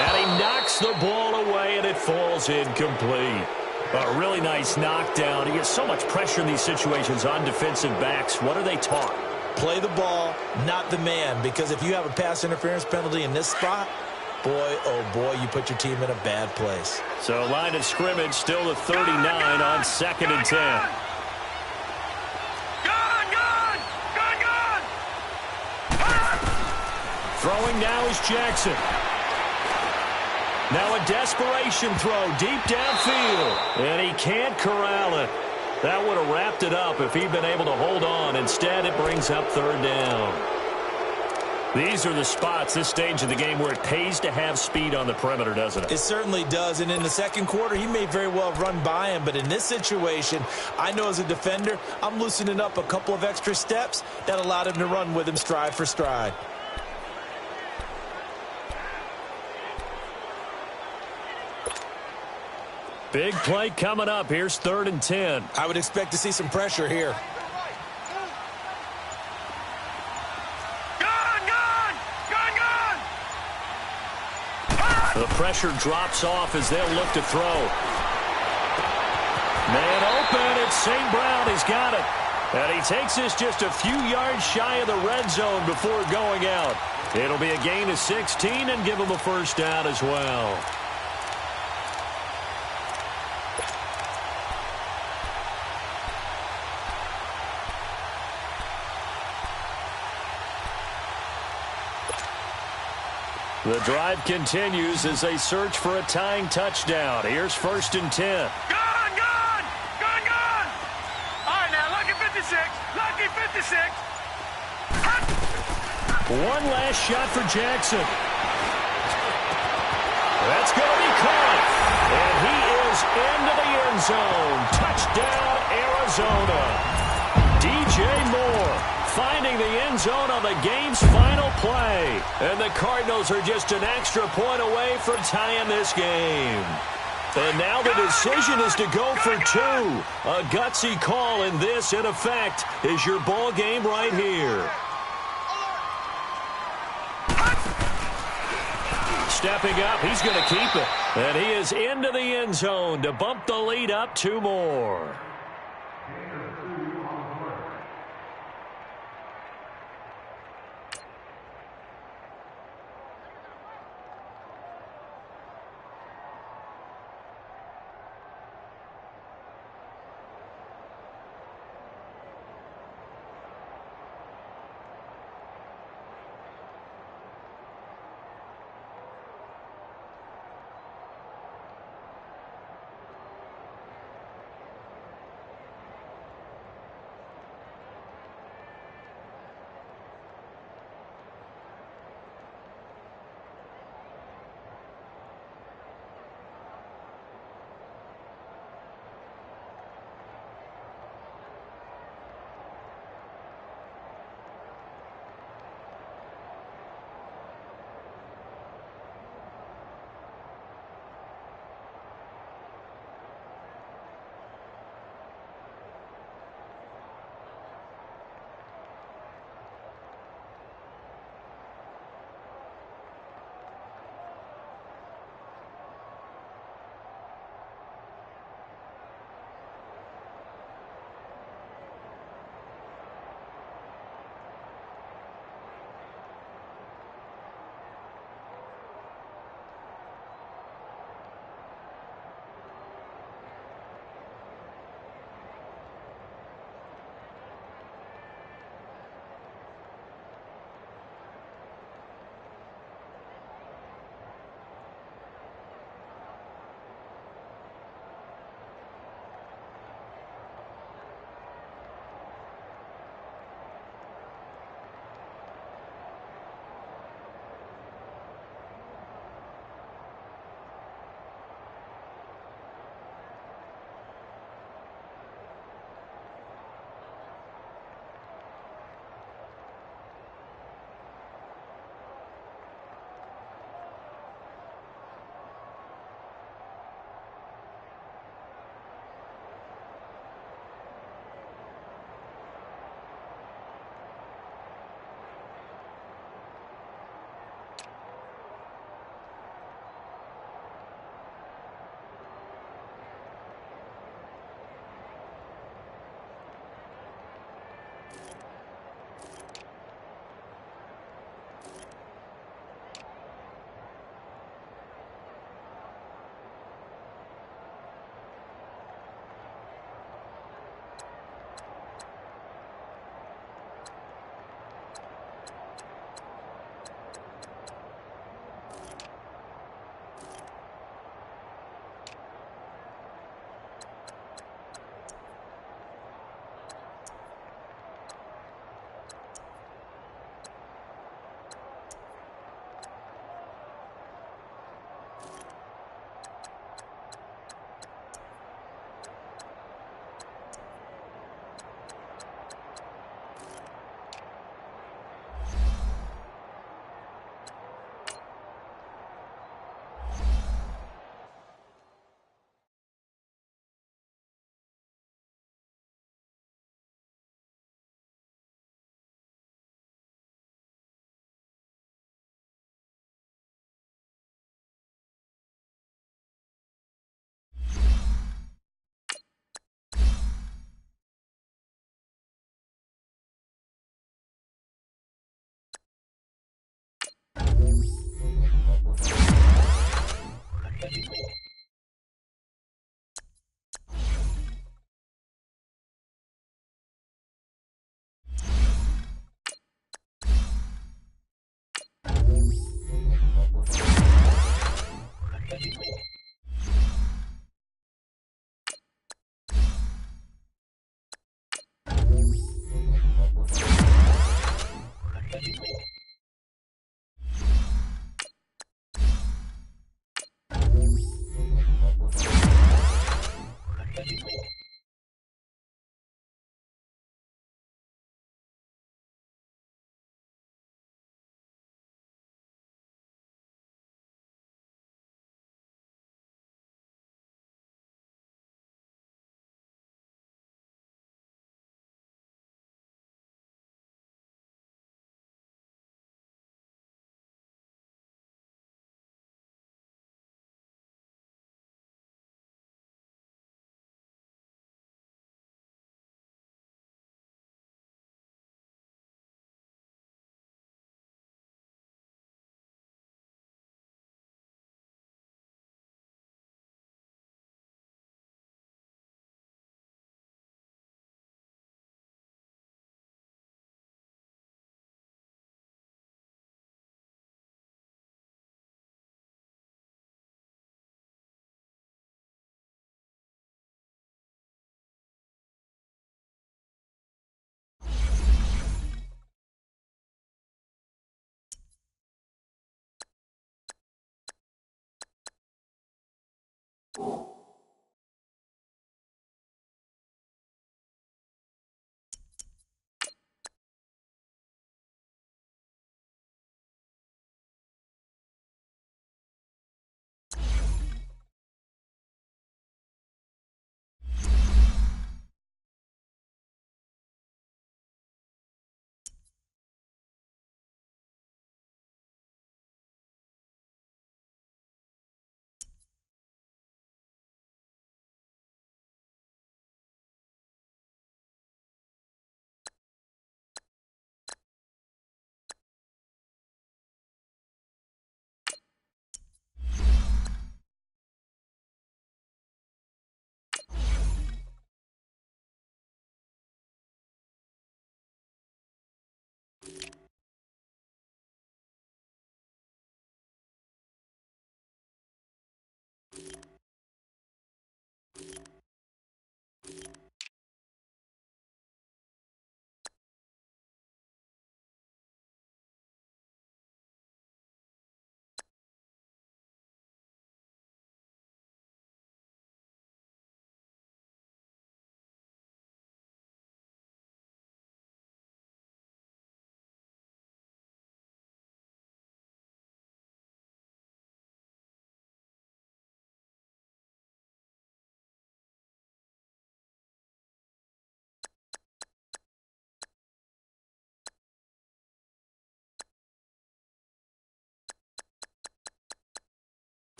A: And he knocks the ball away, and it falls incomplete. A really nice knockdown. He gets so much pressure in these situations on defensive backs. What are they taught?
B: Play the ball, not the man. Because if you have a pass interference penalty in this spot, boy, oh boy, you put your team in a bad place.
A: So line of scrimmage still to 39 on 2nd and 10. Throwing now is Jackson. Now a desperation throw deep downfield. And he can't corral it. That would have wrapped it up if he'd been able to hold on. Instead, it brings up 3rd down. These are the spots, this stage of the game, where it pays to have speed on the perimeter, doesn't it?
B: It certainly does. And in the 2nd quarter, he may very well run by him. But in this situation, I know as a defender, I'm loosening up a couple of extra steps that allowed him to run with him stride for stride.
A: Big play coming up. Here's 3rd and 10.
B: I would expect to see some pressure here.
A: The pressure drops off as they'll look to throw. Man open. It's St. Brown. He's got it. And he takes this just a few yards shy of the red zone before going out. It'll be a gain of 16 and give him a first down as well. The drive continues as they search for a tying touchdown. Here's 1st and 10.
C: Gone! All right, now, lucky 56.
A: One last shot for Jackson. That's going to be caught. And he is into the end zone. Touchdown, Arizona. DJ Moore finding the end zone on the game's final play. And the Cardinals are just an extra point away from tying this game. And now the decision is to go for 2. A gutsy call, and this, in effect, is your ball game right here. stepping up. He's going to keep it. And he is into the end zone to bump the lead up 2 more.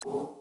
D: You